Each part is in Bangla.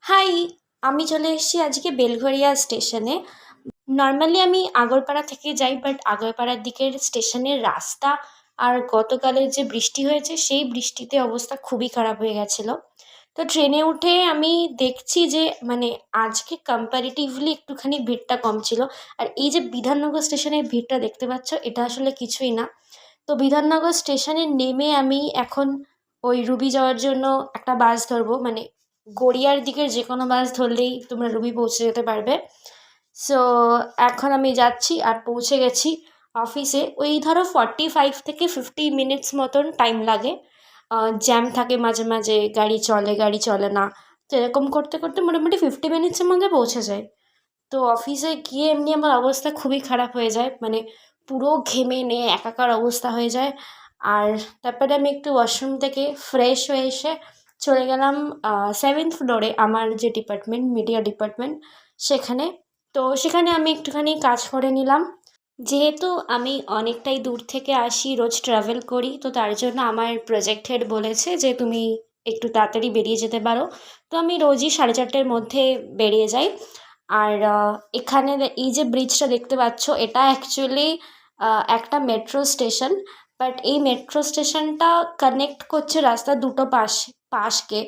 হাই! আমি চলে এসেছি আজকে বেলঘরিয়া স্টেশনে। নরমালি আমি আগরপাড়া থেকে যাই, বাট আগরপাড়ার দিকের স্টেশনের রাস্তা আর গতকালের যে বৃষ্টি হয়েছে, সেই বৃষ্টিতে অবস্থা খুবই খারাপ হয়ে গেছিলো। তো ট্রেনে উঠে আমি দেখছি যে মানে আজকে কম্প্যারেটিভলি একটুখানি ভিড়টা কম ছিল। আর এই যে বিধাননগর স্টেশনের ভিড়টা দেখতে পাচ্ছ, এটা আসলে কিছুই না। তো বিধাননগর স্টেশনে নেমে আমি এখন ওই রুবি যাওয়ার জন্য একটা বাস ধরবো, মানে গড়িয়ার দিকের যে কোনো বাস ধরলেই তোমরা রুবি পৌঁছে যেতে পারবে। সো এখন আমি যাচ্ছি আর পৌঁছে গেছি অফিসে। ওই ধরো 45 থেকে 50 মিনিটস মতন টাইম লাগে। জ্যাম থাকে মাঝে মাঝে, গাড়ি চলে গাড়ি চলে না। তো এরকম করতে করতে মোটামুটি 50 মিনিটসের মধ্যে পৌঁছে যায়। তো অফিসে গিয়ে এমনি আমার অবস্থা খুবই খারাপ হয়ে যায়, মানে পুরো ঘেমে নিয়ে একাকার অবস্থা হয়ে যায়। আর তারপরে আমি একটু ওয়াশরুম থেকে ফ্রেশ হয়ে এসে চলে গেলাম 7th ফ্লোরে, আমার যে ডিপার্টমেন্ট, মিডিয়া ডিপার্টমেন্ট, সেখানে। তো সেখানে আমি একটুখানি কাজ করে নিলাম। যেহেতু আমি অনেকটাই দূর থেকে আসি, রোজ ট্রাভেল করি, তো তার জন্য আমার প্রজেক্ট হেড বলেছে যে তুমি একটু তাড়াতাড়ি বেরিয়ে যেতে পারো। তো আমি রোজই 4:30-এর মধ্যে বেরিয়ে যাই। আর এখানে এই যে ব্রিজটা দেখতে পাচ্ছ, এটা অ্যাকচুয়ালি একটা মেট্রো স্টেশন। বাট এই মেট্রো স্টেশনটা কানেক্ট করছে রাস্তার দুটো পাশকে।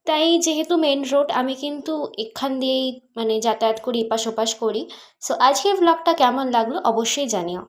তাই যেহেতু মেন রোড, আমি কিন্তু এখান দিয়েই মানে যাতায়াত করি, এপাশ ওপাশ করি। সো আজকের ভ্লগটা কেমন লাগলো অবশ্যই জানিও।